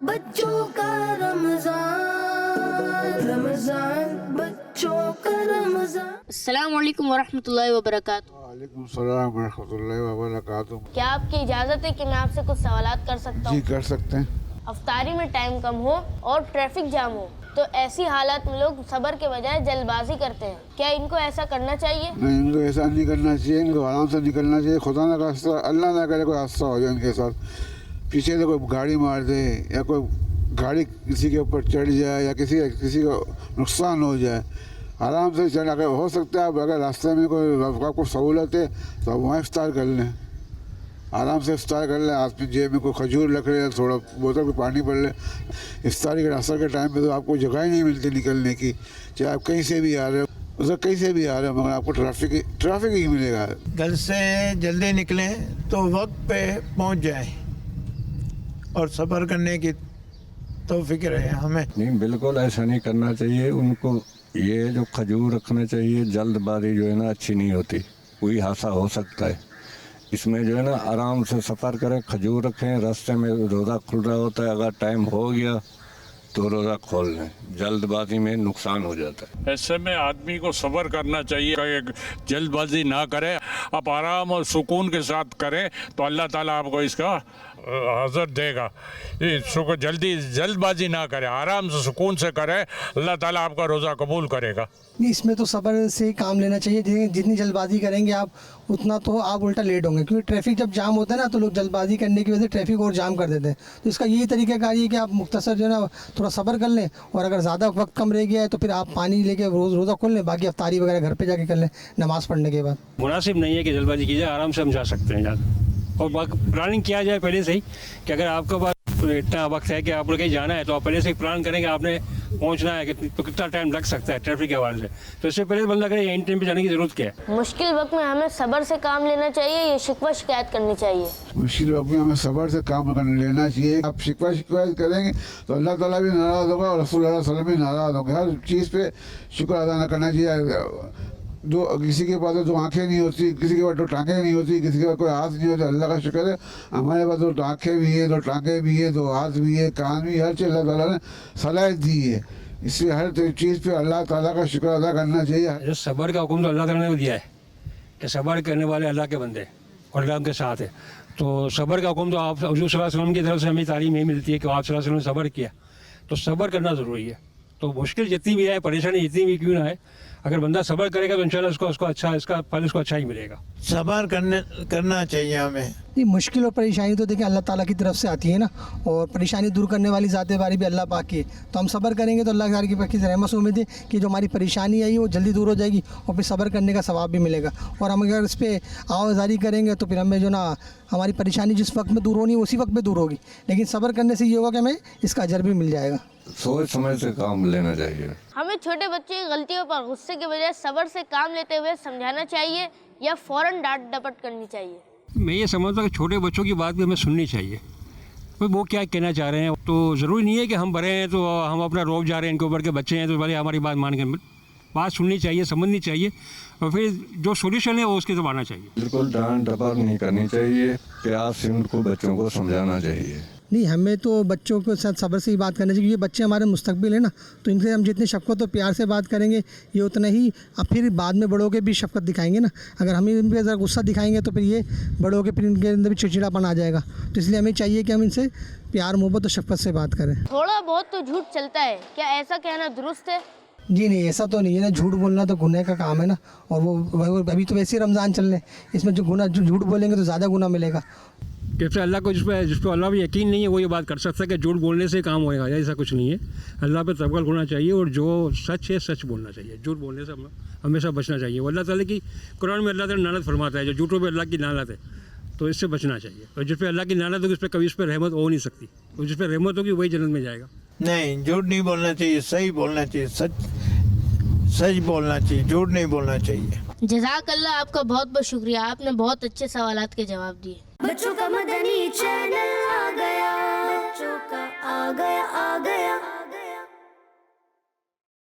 بچوں کا رمضان، رمضان بچوں کا رمضان۔ السلام علیکم ورحمۃ اللہ وبرکاتہ۔ وعلیکم السلام ورحمۃ اللہ وبرکاتہ۔ کیا آپ کی اجازت ہے کہ میں آپ سے کچھ سوالات کر سکتا ہوں؟ جی کر سکتے ہیں۔ افطاری میں ٹائم کم ہو اور ٹریفک جام ہو تو ایسی حالات میں لوگ صبر کے بجائے جلد بازی کرتے ہیں، کیا ان کو ایسا کرنا چاہیے؟ نہیں، ان کو ایسا نہیں کرنا چاہیے، ان کو آرام سے نکلنا چاہیے۔ خدا نہ خواستہ اللہ نہ کرے کوئی حادثہ ہو جائے ان کے ساتھ، پیچھے سے کوئی گاڑی مار دے یا کوئی گاڑی کسی کے اوپر چڑھ جائے یا کسی کو نقصان ہو جائے، آرام سے چل اگر ہو سکتا ہے، اگر راستے میں کوئی آپ کو سہولت ہے تو آپ وہاں افطار کر لیں، آرام سے افطار کر لیں۔ ہاتھ میں جیب میں کوئی کھجور رکھ لیں، تھوڑا بوتل میں پانی بھر لیں۔ افطاری کے عصر کے ٹائم پہ تو آپ کو جگہ ہی نہیں ملتی نکلنے کی، چاہے آپ کہیں سے بھی آ رہے ہو، اسے کہیں سے بھی آ رہے ہو، مگر آپ کو ٹریفک ہی ملے گا۔ گھر سے جلدی نکلیں تو وقت پہ پہنچ جائیں اور صبر کرنے کی توفیق رہے ہمیں۔ نہیں، بالکل ایسا نہیں کرنا چاہیے۔ ان کو یہ جو کھجور رکھنا چاہیے، جلد بازی جو ہے نا اچھی نہیں ہوتی، کوئی حادثہ ہو سکتا ہے۔ اس میں جو ہے نا آرام سے سفر کریں، کھجور رکھیں، راستے میں روزہ کھل رہا ہوتا ہے، اگر ٹائم ہو گیا تو روزہ کھول لیں، جلد بازی میں نقصان ہو جاتا ہے۔ ایسے میں آدمی کو صبر کرنا چاہیے، جلد بازی نہ کرے، آپ آرام اور سکون کے ساتھ کریں تو اللہ تعالیٰ آپ کو اس کا حاضر دے گا۔ جلد بازی نہ کرے، آرام سے سکون سے کرے، اللہ تعالیٰ آپ کا روزہ قبول کرے گا۔ نہیں، اس میں تو صبر سے کام لینا چاہیے، جتنی جلد بازی کریں گے آپ اتنا تو آپ الٹا لیٹ ہوں گے، کیونکہ ٹریفک جب جام ہوتا ہے نا تو لوگ جلد بازی کرنے کی وجہ سے ٹریفک اور جام کر دیتے ہیں۔ تو اس کا یہی طریقہ کار ہے کہ آپ مختصر جو ہے نا تھوڑا صبر کر لیں، اور اگر زیادہ وقت کم رہ گیا ہے تو پھر آپ پانی لے کے روزہ کھول لیں، باقی افطاری وغیرہ گھر پہ جا کے کر لیں نماز پڑھنے کے بعد۔ مناسب نہیں ہے کہ جلد بازی کی جائے، آرام سے ہم جا سکتے ہیں زیادہ، اور پلاننگ کیا جائے پہلے سے ہی کہ اگر آپ کے پاس اتنا وقت ہے کہ آپ کو کہیں جانا ہے تو آپ پہلے سے ہی پلان کریں کہ آپ نے پہنچنا ہے تو کتنا ٹائم لگ سکتا ہے ٹریفک کے حوالے سے، تو اس سے پہلے بندہ کرے ان ٹائم پہ جانے کی ضرورت کیا ہے۔ مشکل وقت میں ہمیں صبر سے کام لینا چاہیے یا شکوہ شکایت کرنی چاہیے؟ مشکل وقت میں ہمیں صبر سے کام لینا چاہیے۔ آپ شکایت کریں گے تو اللہ تعالیٰ بھی ناراض ہوگا اور رسول اللہ صلی اللہ علیہ وسلم بھی ناراض ہوں گے۔ ہر چیز پہ شکر ادا نہ کرنا چاہیے۔ کسی کے پاس دو آنکھیں نہیں ہوتی، کسی کے پاس دو ٹانگیں نہیں ہوتی، کسی کے پاس کوئی ہاتھ نہیں ہوتا، اللہ کا شکر ہے ہمارے پاس دو آنکھیں بھی ہیں، دو ٹانگیں بھی ہیں، دو ہاتھ بھی ہیں، کان بھی، ہر چیز اللہ تعالیٰ نے صلاحیت دی ہے، اس لیے ہر چیز پہ اللہ تعالیٰ کا شکر ادا کرنا چاہیے۔ صبر کا حکم تو اللہ تعالیٰ نے دیا ہے کہ صبر کرنے والے اللہ کے بندے اور اللہ ان کے ساتھ ہے، تو صبر کا حکم تو آپ حضور صلی اللہ علیہ وسلم کی طرف سے ہمیں تعلیم یہ ملتی ہے کہ آپ صلی اللہ علیہ وسلم نے صبر کیا، تو صبر کرنا ضروری ہے۔ تو مشکل جتنی بھی ہے، پریشانی جتنی بھی کیوں نہ ہے، اگر بندہ صبر کرے گا تو انشاءاللہ اس کو اچھا، اس کا پھل اس کو اچھا ہی ملے گا۔ صبر کرنا چاہیے ہمیں۔ یہ مشکل اور پریشانی تو دیکھیں اللہ تعالیٰ کی طرف سے آتی ہے نا، اور پریشانی دور کرنے والی ذات باری بھی اللہ پاک کی ہے، تو ہم صبر کریں گے تو اللہ تعالیٰ کی رحمت سے امید ہے کہ جو ہماری پریشانی آئی وہ جلدی دور ہو جائے گی، اور پھر صبر کرنے کا ثواب بھی ملے گا، اور ہم اگر اس پہ آوازاری کریں گے تو پھر ہمیں جو نا ہماری پریشانی جس وقت میں دور ہونی ہے اسی وقت میں دور ہوگی، لیکن صبر کرنے سے یہ ہوگا کہ ہمیں اس کا اجر بھی مل جائے گا۔ سوچ سمجھ سے کام لینا چاہیے۔ ہمیں چھوٹے بچے کی غلطیوں پر غصے کے بجائے صبر سے کام لیتے ہوئے سمجھانا چاہیے یا فوراً ڈانٹ ڈپٹ کرنی چاہیے؟ میں یہ سمجھتا ہوں کہ چھوٹے بچوں کی بات بھی ہمیں سننی چاہیے، وہ کیا کہنا چاہ رہے ہیں، تو ضروری نہیں ہے کہ ہم بڑے ہیں تو ہم اپنا روب جا رہے ہیں ان کے اوپر، کے بچے ہیں تو بھلے ہماری بات مان کے، بات سننی چاہیے، سمجھنی چاہیے، اور پھر جو سولوشن ہے وہ اس کے تو آنا چاہیے۔ بالکل ڈانٹ ڈپٹ نہیں کرنی چاہیے، پیار سے ان کو بچوں کو سمجھانا چاہیے۔ نہیں، ہمیں تو بچوں کے ساتھ صبر سے ہی بات کرنا چاہیے، کیونکہ یہ بچے ہمارے مستقبل ہیں نا، تو ان سے ہم جتنے شفقت اور پیار سے بات کریں گے یہ اتنا ہی اب پھر بعد میں بڑوں کے بھی شفقت دکھائیں گے نا۔ اگر ہم ان پہ ذرا غصہ دکھائیں گے تو پھر یہ بڑوں کے پھر ان کے اندر بھی چڑچڑاپن آ جائے گا، تو اس لیے ہمیں چاہیے کہ ہم ان سے پیار محبت اور شفقت سے بات کریں۔ تھوڑا بہت تو جھوٹ چلتا ہے، کیا ایسا کہنا درست ہے؟ جی نہیں، ایسا تو نہیں ہے نا، جھوٹ بولنا تو گناہ کا کام ہے نا، اور وہ ابھی تو ویسے ہی رمضان چل رہے ہیں، اس میں جو جھوٹ بولیں گے تو زیادہ گناہ ملے گا۔ جیسے اللہ کو جس پہ اللہ بھی یقین نہیں ہے وہ یہ بات کر سکتا ہے کہ جھوٹ بولنے سے کام ہوئے گا، ایسا کچھ نہیں ہے۔ اللہ پہ توکل ہونا چاہیے اور جو سچ ہے سچ بولنا چاہیے، جھوٹ بولنے سے ہمیشہ بچنا چاہیے۔ وہ اللہ تعالیٰ کی قرآن میں اللہ تعالیٰ لعنت فرماتا ہے، جو جھوٹوں پہ اللہ کی لعنت ہے، تو اس سے بچنا چاہیے، اور جس پہ اللہ کی لعنت ہوگی اس پہ کبھی اس پہ رحمت ہو نہیں سکتی، اور جس پہ رحمت ہوگی وہی جنت میں جائے گا۔ نہیں، جھوٹ نہیں بولنا چاہیے، صحیح بولنا چاہیے، سچ بولنا چاہیے، جھوٹ نہیں بولنا چاہیے۔ جزاک اللہ، آپ کا بہت بہت شکریہ، آپ نے بہت اچھے سوالات کے جواب دیے۔ بچوں کا مدنی چینل آ گیا، بچوں کا آ گیا